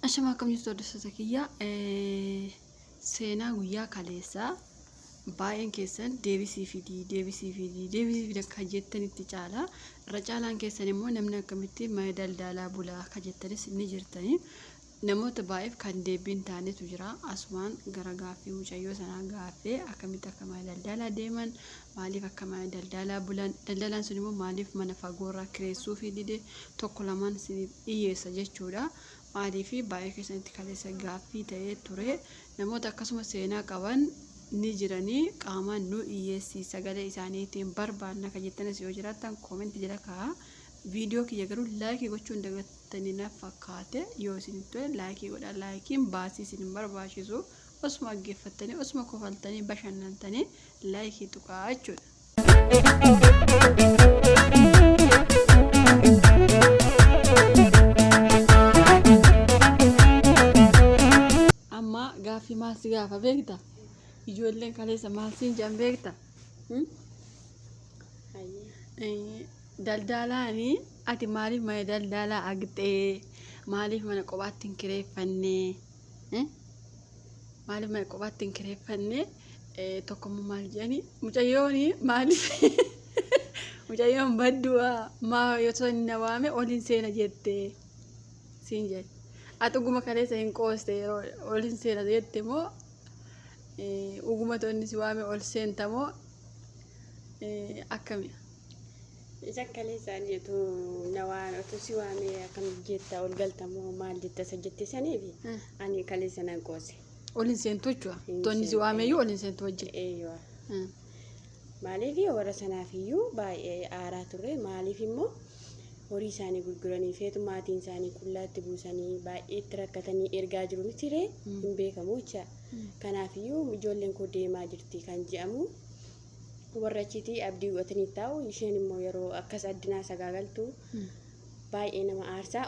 Ashama akkam jirtu hordoftoota kiyya seenaa guyyaa kaleessaa baay'een keessan deebisii akka jettanitti caala irra caalaan keessan immoo namni akkamitti mana daldalaa bulaa akka jettanis ni jirtanii namoota baay'eef kan deebiin taanetu jira asumaan gara gaaffii mucayyoo sanaa gaaffee akkamitti akka mana daldalaa deeman maaliif akka mana daldalaa bulan daldalaan sun immoo maaliif mana fagoorraa kireessuu fi dide tokko lamaan dhiyyeessa jechuudha. Maaliifi baay'ee keessatti kaleessa gaaffii ta'ee ture namoota akkasuma seenaa qaban ni jiranii qaamaan nu dhiyyeessii sagalee isaaniitiin barbaanna kan jettanis yoo jiraatan koomentii jala kaa'aa viidiyoo kiyya garuu laayikii gochuun dagattanii na fakkaate yoo isin tole laayikii godhaa laayikiin baasii isin barbaachisu osuma dhaggeeffattanii osuma kofaltanii bashannantanii laayikii tuqaa jechuudha. Gaaffii maal si gaafa beekta? Ijoolleen kaleessa maal siin jedhan beekta? Daldalaanii ati maaliif mana daldalaa agxee? Maaliif mana kophaatti hin kireeffannee? Maaliif mana kophaatti hin kireeffannee? Tokkommoo maal jedhanii? Mucayyooni maaliif? Mucayyoon baddu'aa maa yoo inni na waame oliin seena jettee siin jedhe. Atuguma kaleessa hin qooste olin seena jette moo uguma tonni si waame ol seenta moo akkami? Isa kaleessa jetu nawaan otu si waame akkam jetta ol galta moo maal jetta sajjette saniifi ani kaleessa nan qoose. Olin seentu jechuudha. Tonni si waame iyyuu olin seentu wajjin. Eeyyoo. Maaliif warra sanaafiyyuu baay'ee aaraa turre maaliif immoo horii isaanii gurguranii feetu maatiin isaanii qullaatti buusanii baay'ee itti rakkatanii ergaa jiru mitiree hin beekamu jecha kanaafiyyuu ijoolleen koo deemaa jirti kan jedhamu warra achiitii abdii godhatanii taa'u isheen immoo yeroo akkas addinaa sagaagaltu baay'ee nama aarsaa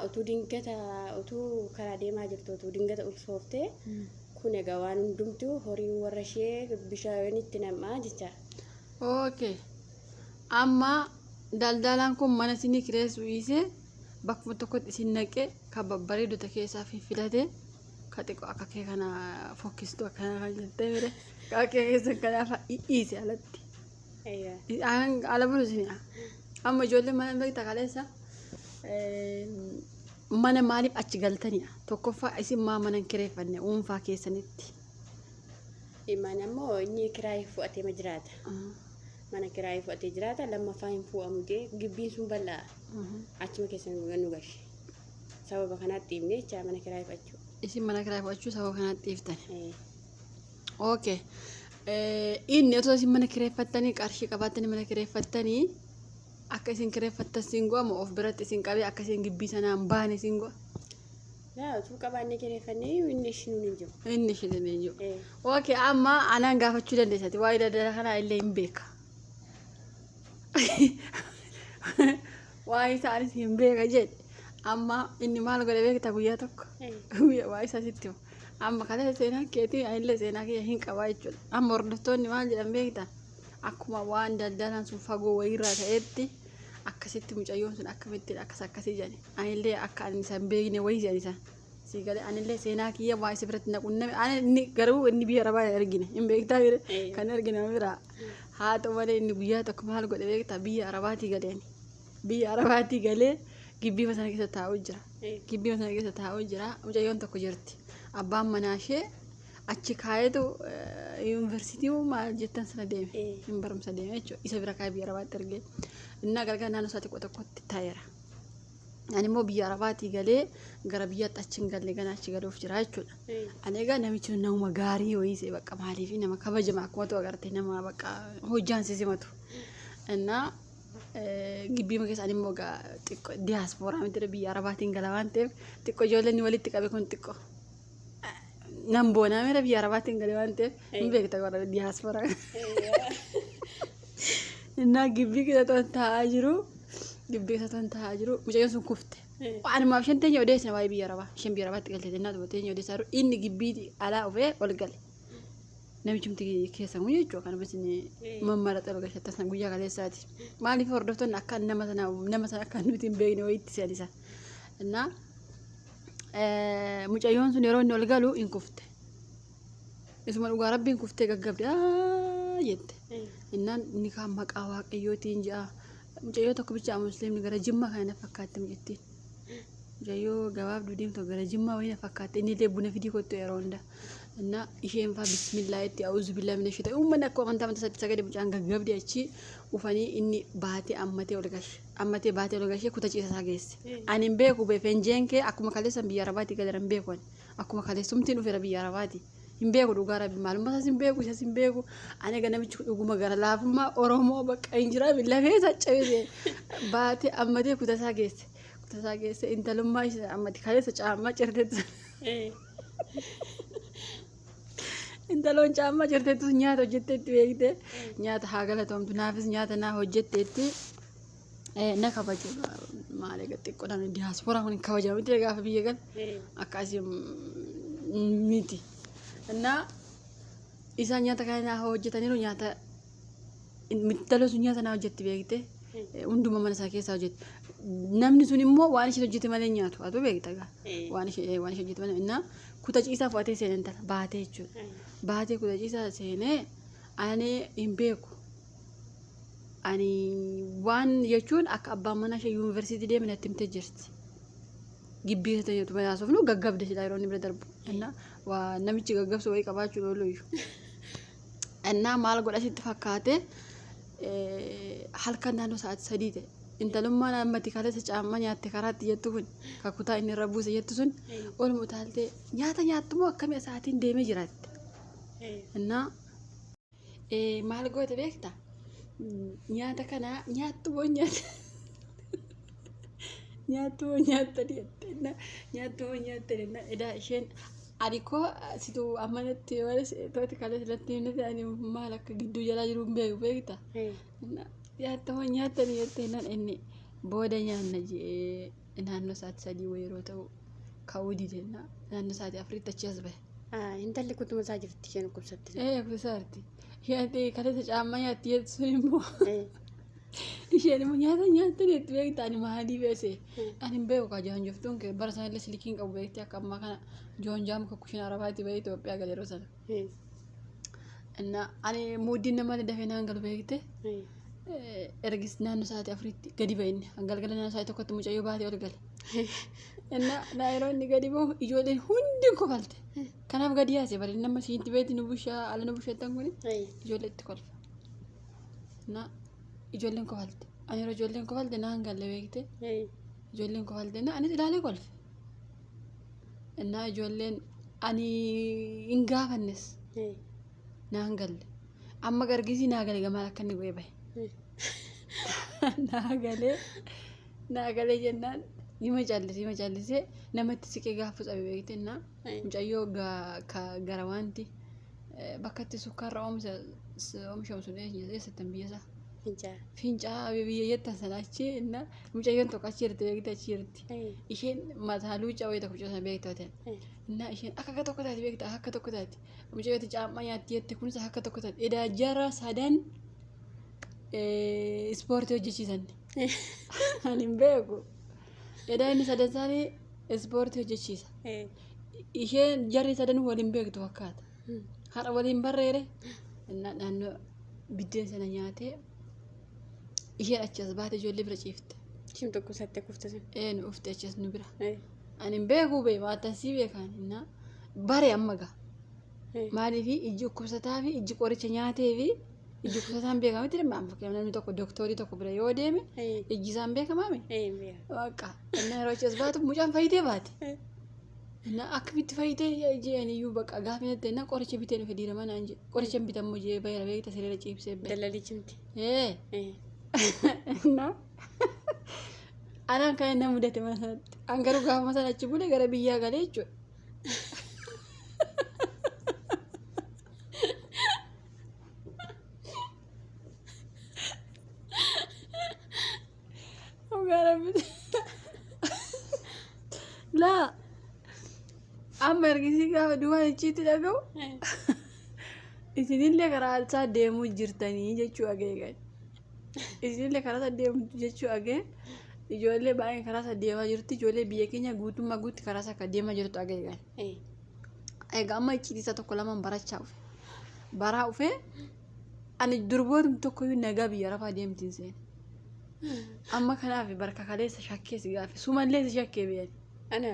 utuu karaa deemaa jirtu utuu dingata ulfooftee kun egaa waan hundumtuu horiin warra ishee bishaanitti namaa jecha. Okay. Amma daldalaan kun mana isinii kireessu dhiisee bakkuma tokkotti isin naqee kan babbareedota keessaa filate ka xiqqoo akka kee kana fokkistu akkana kan jettee mire akka kee keessa kanaaf dhiise alatti. Ala bulu isin amma ijoollee mana beektaa kaleessa mana maaliif achi galtanii tokkoffaa isin maa mana kireeffanne dhuunfaa keessanitti. Mana immoo inni kiraayii fudhatee jiraata. Mana kiraayii fudhatee jiraata lammaffaa hin fuudhamu jee gibbiin sun bal'aa achuma keessa nu gashi sababa kanaatti dhiibne jecha mana kiraayii fudhachuu. Isin mana kiraayii fudhachuu sababa kanaatti dhiiftan. Okay. Inni otoo isin mana kireeffattanii qarshii qabaattanii mana kireeffattanii akka isin kireeffattan siin go'a moo of biratti isin qabee akka isin gibbii sanaan baane siin go'a? Yaa utuu qabaannee kireeffannee inni ishiin hin jiru. Inni ishiin hin jiru. Okay amma anaan gaafachuu dandeessati waa'ee daldala kanaa illee hin beeka. Waa'ee isaanis hin beeka jedhe amma inni maal godhe beekta guyyaa tokko waa'ee isaa sitti amma kana seenaa keetii anillee seenaa kiyya hin qabaa jechuudha. Amma hordoftoonni maal jedhan beekta akkuma waan daldalaan sun fagoo wayiirraa ta'etti akkasitti mucayyoon sun akkamitti akkasii jedhani anillee akka ani isaan beekne wayii jedhani isaan sii galee anillee seenaa kiyya waa isa biratti naqunname ani garuu inni biyya arabaa ergine hin beektaa bire kan ergine biraa haa ta'u malee inni guyyaa tokko maal godhe beektaa biyya arabaatii galeen biyya arabaatii galee gibbii sana keessa taa'uu jira gibbii sana keessa taa'uu jira mucayyoon tokko jirti abbaan manaa ishee achi kaayetu yuunivarsiitii maal jettan sana deeme hin barumsa deeme jechuudha isa bira kaayee biyya arabaatti ergee innaa galgala naannoo isaa xiqqoo tokkotti taa'eera. Ani immoo biyya arabaatii galee gara biyyaatti achi hin galle gana achi galuuf jira jechuudha. Ani egaa namichi nama gaarii wayiisee bakka maaliif nama kabajama akkuma tu agartee nama bakka hojjaan simatu. Innaa gibbii keessa ani immoo xiqqoo diyaaspooraa miti biyya arabaatiin gala waan ta'eef xiqqoo ijoolleen walitti qabe kun xiqqoo nan boonaa mira biyya arabaatiin gale waan ta'eef hin beekta warra diyaaspooraa. Innaa gibbii keessa taa'aa jiru. Gibbii keessa taa'aa jiru mucayyoon sun kufte. Waan maaf shan teenya odeessina waa'ee biyya arabaa shan biyya arabaatti galte jennaa duba teenya odeessaa jiru inni gibbii alaa ofee ol gale. Namichumti keessa muu jechuudha kan bisin mammara xaloo gashattas na guyyaa kaleessaati. Maaliif hordoftoonni akka nama sana akka nuti hin beekne wayiitti seenisa. Innaa mucayyoon sun yeroo inni ol galu hin kufte. Isuma dhugaa rabbiin kuftee gaggabde jette. Innaan inni kaan maqaa waaqayyootiin ja'a. Mucayyoo tokko bicha musliimni gara Jimmaa kana fakkaatti mucattiin. Mucayyoo gabaabduu deemtu gara Jimmaa wayina fakkaatti. Inni illee buna fidii kottu yeroo hunda. Innaa isheen faa bismillaa itti a'uuzu billaa mina shita. Uummanni akka amantaa satti sagade mucaan gaggabde achi ufanii inni baatee ammatee ol gashe. Ammatee baatee ol gashee kuta ciisa isaa geesse. Ani hin beeku beefenjeen kee akkuma kaleessan biyya Arabaatti gadaran beeku ani. Akkuma kaleessumtiin dhufeera biyya Arabaatti. Hin beeku dhugaa rabbi maalummaa isaas hin beeku isas hin beeku. Ani ganamichi dhuguma gara laafummaa Oromoo bakka hin jira lafee saccabee baatee ammatee kuta isaa geesse. Kuta isaa geesse intalummaa isaa ammati kaleessa caammaa cirteetu. Intaloon caammaa cirteetu nyaata hojjetteetti beekte nyaata haa galatoomtu naafis nyaata naa hojjetteetti na kabaju maal egaa xiqqoodhaan diyaaspooraan kun kabajamu miti gaafa biyya gal akkasii miti. Innaa isaan nyaata kana naa hojjetaniiru nyaata intaloon sun nyaata naa hojjetti beekte hunduma mana isaa keessaa hojjetti. Namni sun immoo waan isheen hojjette malee nyaatu atu beekta gaa waan isheen hojjette malee innaa kuta ciisaa fudhatee seenee intala baatee jechuudha. Baatee kuta ciisaa seenee ani hin beeku. Ani waan jechuun akka abbaan mana ishee yuunivarsiitii deeme natti himtee jirti. Gibbii isa ta'etu bayaasuuf nu gaggabde silaa yeroo inni bira darbu. Innaa waa namichi gaggabsu wayii qabaachuu oolu iyyuu. Innaa maal godha sitti fakkaate halkan naannoo sa'aatii 3 ta'e. Intalummaan ammatti kaleessa caammaa nyaatte karaatti jettu kun kakutaa inni irra buuse jettu sun oolmu taaltee nyaata nyaattumoo akkamii sa'aatiin deemee jiraatte. Innaa maal goote beektaa? Nyaata kana nyaattumoo nyaata nyaattumoo nyaattani jette. Nyaattumoo nyaattani edaa isheen adikoo situ ammanatti walis tooti kaleessa irratti himnete ani maal akka gidduu jalaa jiru hin beeku beektaa? Nyaattumoo nyaattani jette inni booda nyaanna jee naannoo sa'aatii 3 yeroo ta'u ka'uu dide naannoo sa'aatii 4 achi as bahe. Intalli kutuma isaa jirti isheen kubsatti. Kusaarti. Isheen kaleessa caammaa nyaatti jettu sun immoo isheen immoo nyaata nyaattani jetti beektaa ani maalii beese ani hin beeku kaa joonjoftuun kee bara sanallee silikiin qabu beektii akka ammaa kana joonjaa muka kushiina Arabaatti bahee Itoophiyaa galee yeroo sana. Innaa ani muuddiin namaa dafee naan galu beekte. Ergis naannoo sa'aatii 4tti gadi bahine galgala naannoo sa'aatii 1tti mucayyoo baatee ol gale. Innaa yeroo inni gadi bahu ijoolleen hundi kofalte. Kanaaf gadi yaase bari nama siinti beeti nu bushaa ala nu busheettan kuni ijoollee itti kolfa. Innaa ijoolleen kofalte. Ani yeroo ijoolleen kofalte naan galle beekte. Ijoolleen kofalte innaa anis ilaalee kolfe. Innaa ijoolleen ani hin gaafannes naan galle. Amma gargisii naa gale gamaan akka inni bu'ee bahe. Naa galee jennaan nima caallisee namatti siqee gaafa cabe beekte innaa mucayyoo gara waanti bakka itti sukkaarra oomishamu sun eessattan biyya isaa. Fincaa biyya jettan sana achi innaa mucayyoon tokko achi jirti beekte achi jirti. Isheen mataa luucaa wayii tokko cuusan beekta ta'e. Innaa isheen akka tokko taati beekta akka tokko taati. Mucayyooti caammaa nyaatti jette kunis akka tokko taati. Edaa jara sadan ispoortii hojjechiisan. Ani hin beeku. Edaa inni sadan isaanii ispoortii hojjechiisa. Isheen jarri sadan waliin beektu fakkaata. Haadha waliin barreere naannoo biddeen sana nyaatee isheen achi as baate ijoollee bira ciifte. Isheen tokko isaatti kufte sun. Nu ufte achi as nu bira. Ani hin beeku bee maattansii beekan innaa bare amma gaa. Maaliif ijji dhukkubsataa fi ijji qoricha nyaatee fi ijji dhukkubsataan beekama ture namni tokko dooktorii tokko bira yoo deeme ijji isaan beekamaame. Waaqa innaa yeroo achi as baatu mucaan fayyitee baate. Innaa akkamitti fayyitee jeen iyyuu bakka gaafa natti innaa qoricha bitee nufi diirama naan jedhe qoricha bitamu jee bayra beekta siree ciibsee bee. Dallalichi miti. Innaa anaan kan inni mudate mana sanatti an garuu gaafa sana achi bule gara biyyaa galee jechuudha. Laa amma ergisii gaafa duwwaan ichiitti dhaga'u isinillee karaa isaa deemuu jirtanii jechuu ageegan. Isinillee karaa isaa deemuu jechuu agee ijoollee baay'een karaa isa deemaa jirti ijoollee biyya keenya guutummaa guutti karaa isa akka deemaa jirtu agarra. Egaa amma icciitiisa tokko lamaan barachaa dhufe. Baraa dhufee ani durbootum tokkoyyuu nagaa biyya Arabaa deemtiin seene. Amma kanaaf barka kaleessa shakkee si gaafe sumallee si shakkee beeyani. Ana.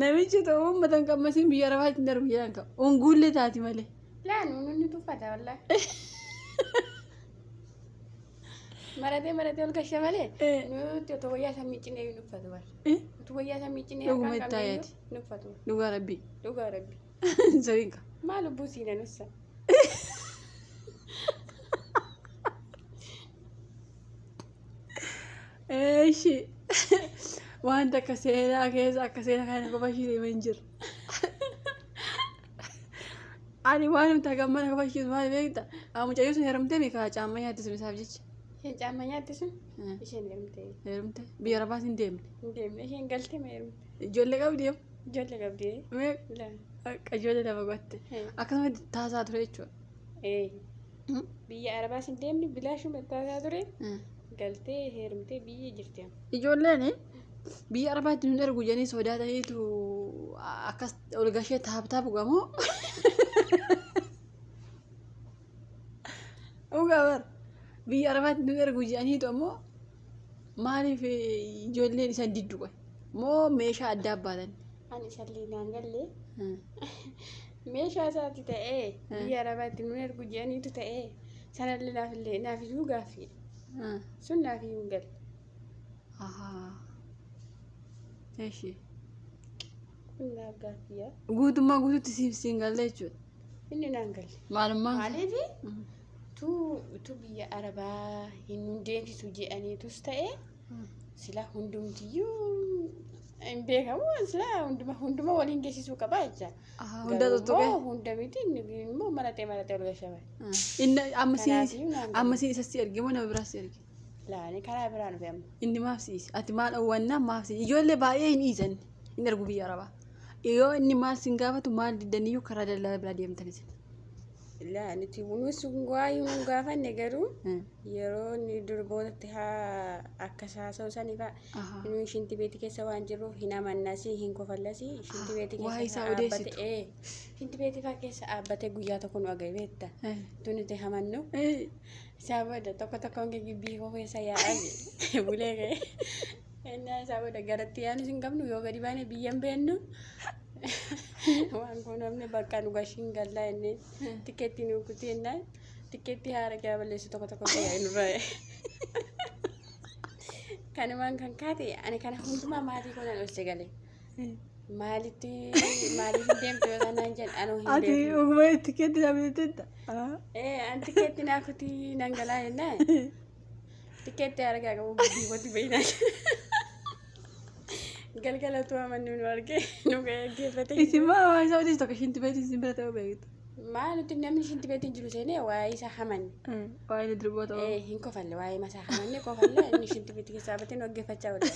Namichi ta'uu uummatan qammasiin biyya Arabaatti hin darbu jedhan qabu. Onguullee taati malee. Laan nuuni tuffata wallahi. Maratee ol gashe malee. Nuti otoo wayyaa isaa miiccinee nu uffatu bara. Otoo wayyaa isaa miiccinee dhuguma itti ayyaati. nu uffatu. Dhugaa rabbii. Dhugaa rabbi. Sabiinka. Maal lubbuu siina nussa. Eeshi. Wanta akka seenaa keessa akka seenaa kana qofa ishee deemaa hin jiru. Ani waan nuti gammana qofa ishee maal beekta? Mucayyoo sun heerumtee beekaa caammaa nyaatti sun isaaf jecha. Isheen caammaa nyaatti sun isheen heerumtee. Heerumtee biyya Arabaas hin deemne. Hin deemne isheen galtee ma heerumte. Ijoollee qabdi yoo. Ijoollee qabdi. Ijoollee lafa gotte. Akkasuma taasaa ture jechuudha. Biyya Arabaas hin deemne bilaashuma taasaa ture. Galtee heerumtee biyya jirti. Ijoolleen biyya Arabaatti nun ergu jedhanii sodaataniitu akkas ol gashee taaptaapu gamoo. Ugabar biyya Arabaatti nun ergu jedhaniitu ammoo maaliif ijoolleen isaan diddu qoy moo meeshaa adda baatan. Ani sallee naan gallee meeshaa isaati ta'ee biyya Arabaatti nun ergu jedhaniitu ta'ee sanallee naafiyyuu gaaffii sun naafiyyuu gal. Eeshi. Kun naaf gaaffiyaa. Guutummaa guutuutti siin galle jechuudha. Inni naan galle. Maalummaan. Maaliifi tu biyya Arabaa hin deemsisu jedhaniitus ta'e sila hundumtiyyuu hin beekamu sila hunduma waliin geessisuu qabaa jecha. Hunda tuttuqee. Hunda miti immoo maratee ol gashaa. Inni amma siin isatti ergee moo nama biraas erge? Laani karaa biraan dhufe amma. Inni maaf siisi? Ati maal dhawwannaa maaf siisi? Ijoollee baay'ee hin dhiisan hin ergu biyya Arabaa. Yoo inni maal siin gaafatu maal diddaniyyuu karaa daldala biraa deemtanis. Laani nuus waayuu nu gaafanne garuu yeroo inni durbootatti akka saasa'u sani fa'a nuyi shinti beeti keessa waan jirruuf hin amannasi hin kofallasi shinti beeti keessa dhaabbate shinti beeti fa'aa keessa dhaabbate guyyaa tokko nu agay beetta tunite hamannu isaa booda tokko gibbii koo keessa yaa'an bulee ga'e ennaa isaa booda garatti yaanu hin qabnu yoo gadi baane biyyan beennu waan kun namni bakka nu gashiin gallaa inni tikeetti nu kutii ennaan tikeetti haara kee balleessu tokko ga'ee nurraa kanumaan kan kaate ani kana hundumaa maatii konan dhoosse galee maaliif hin deemtu yoo sanaan jedhan anoo hin deemtu. Ati ogummaa tikeetti naa bitattetta. An tikeetti naa kutii nan galaa jennaan tikeetti haara kee qabu biifotti beeynaa galgalatu amannu nu arge nu geeffate. Isin maa waa isa odeessu tokko shinti beetiin isin bira ta'uu beektu. Maalutti namni shinti beetiin jiru seenee waa'ee isaa hamanne. Waa'ee durboota oo. Hin kofalle waa'ee masaa hamanne kofalle inni shinti beetii keessaa batee nu dhaggeeffachaa oole.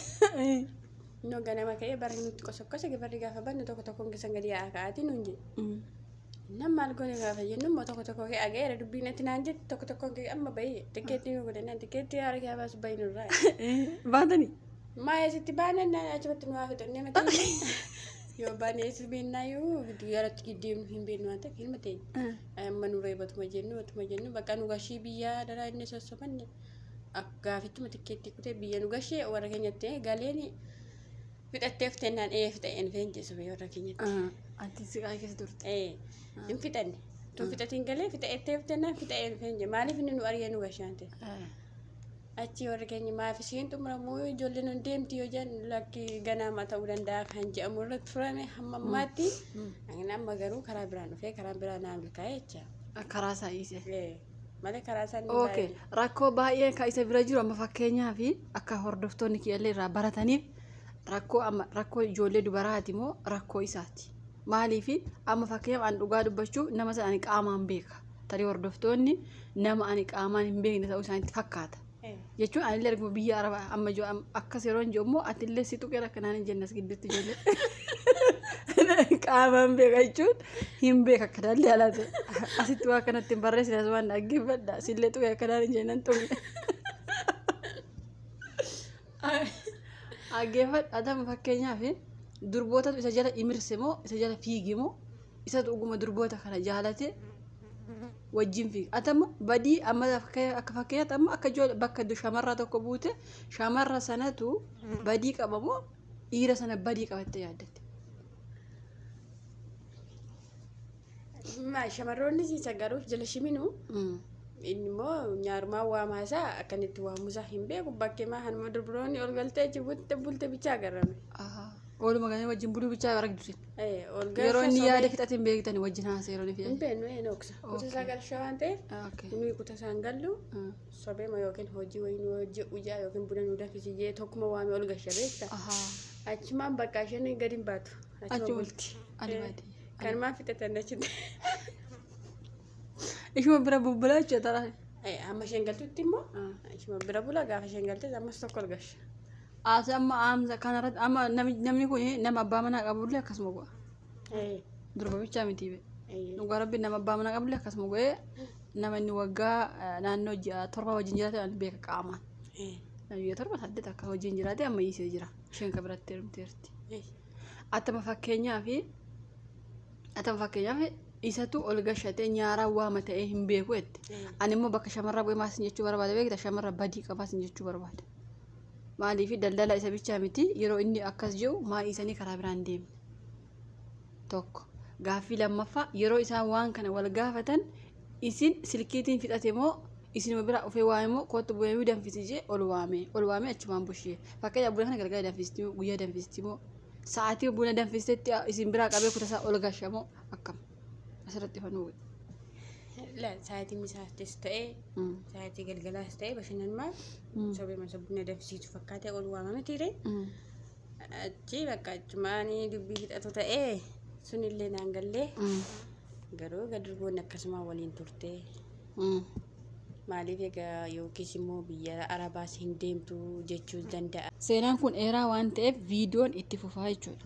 Nu ganama ka'ee barri nutti qosokkose barri gaafa bannu tokkoon keessan gadi yaa'a ka'aatii nuun jedhe. Nam maal goone gaafa jennu immoo tokko kee ageera dubbiin itti naan jette tokkoon kee amma bahee tikeettii nu godhannaan tikeettii haara kee baasu bahi nurraa. Baatanii. Maya sitti baanan achumatti nu haa fixannee mataa yoo baanee si beennaa yoo gidduu yaalatti giddeemnu hin beeknu waan ta'eef hin mateen amma nu reebatuma jennu bakka nu gashii biyyaa daraa inni sossobanne gaafittuma tikeetti kutee biyya nu gashee warra keenyatti galeen fixattee fitannaan fixeen feenjeessu warra keenyatti. Ati siqaa keessa turte. Hin fixanne tun fixatiin galee fixattee fitannaan fixeen feenje maaliif inni nu ari'ee nu gashaan ta'e. Achi warra keenya maaf isheen xumuramuu ijoolleen hin deemti yoo jedhan lakki ganama ta'uu danda'a kan jedhamu irratti furame hamma ammaatti amma garuu karaa biraan dhufee karaa biraan naan milkaa'ee jecha. Karaa isaa dhiise. Malee karaa isaa ni baay'ee. Rakkoo baay'ee kan isa bira jiru amma fakkeenyaaf akka hordoftoonni kiyyaallee irraa barataniif rakkoo ijoollee dubaraati moo rakkoo isaati. Maaliif amma fakkeenyaaf an dhugaa dubbachuu nama sana ani qaamaan beeka. Tarii hordoftoonni nama ani qaamaan hin beekne ta'uu isaaniitti fakkaata. Jechuun anillee arginu biyya Arabaa amma akkas yeroo hin jiru immoo atillee si tuqee rakkanaan hin jennas gidduutti ijoollee. qaamaan beeka jechuun hin beeka akka daallee alaate asitti waa kanatti hin barreessine as waan dhaggeeffadha sillee tuqee akka daallee jeenan tuqne dhaggeeffadha adama fakkeenyaaf durbootatu isa jala imirse moo isa jala fiigi moo isatu dhuguma durboota kana jaalate wajjin fiiga atama badii amma akka fakkeenyaatti amma akka ijoollee bakka shamarraa tokko buute shamarra sanatu badii qaba moo dhiira sana badii qabattee yaaddatte. Shamarroonni siisa garuuf jala shiminu inni immoo nyaarmaa waamaasaa akkanitti waamusaa hin beeku bakkee maa hanuma durbiroonni ol galtee jibuutti bulte bichaa agarrame. Ooluma galee wajjin buluu bichaa argitusin. Yeroo inni yaada fixatiin beektanii wajjin haasa'e yeroo inni hin beeknu nooksa kutaa isaa galshaa waan ta'eef nuyi kutaa isaan gallu sobeema yookiin hojii wayii hojii ujaa yookiin buna nu danfisijee tokkuma waamee ol gasha beekta. Achumaan bakka isheen gadi hin baatu. Achi bulti. Kanumaan fixatan achitti. Ishuma bira bubbulaa jechuudha. Amma isheen galtutti immoo ishuma bira bula gaafa isheen galtee ammas tokko ol gasha. As amma amsa kanarratti amma namni kun nama abbaa manaa qabullee akkasuma go'a. Durba bichaa miti be. Dhugaa rabbi nama abbaa manaa qabullee akkasuma go'ee nama inni waggaa naannoo 7 wajjin jiraate waan beeka qaamaan. Namni 7 akka wajjin jiraate amma hiisee jira. Isheen ka biratti heerumteerti. Atama fakkeenyaaf isatu ol gashatee nyaaraa waama ta'ee hin beeku jette. Ani immoo bakka shamarraa bu'ee maasin jechuu barbaada beekta shamarra badii qabaasin jechuu barbaada. Maaliif daldala isa bichaa miti yeroo inni akkas jiru maa isanii karaa biraan deemne tokko gaaffii lammaffaa yeroo isaan waan kana wal gaafatan isin silkiitiin fixate moo isin bira ofee waame moo kootu bu'ee danfisijee ol waame achumaan bushee fakkeenyaaf buna kana gargaara danfisti moo guyyaa danfisti moo sa'aatii buna danfistetti isin biraa qabee kutasaa ol gasha moo akkam asirratti fanuu sa'aatii misaas ta'ee sa'aatii galgalaas ta'ee bashannanmaa sobee masa buna danfisiisu fakkaatee ol waamame tiire achi bakka achumaanii dubbii hidhatu ta'ee sunillee naan gallee garuu gadirboonni akkasuma waliin turtee maaliif egaa yookiis immoo biyya arabaas hin deemtu jechuu danda'a. Seenaan kun dheeraa waan ta'eef viidiyoon itti fufaa jechuudha.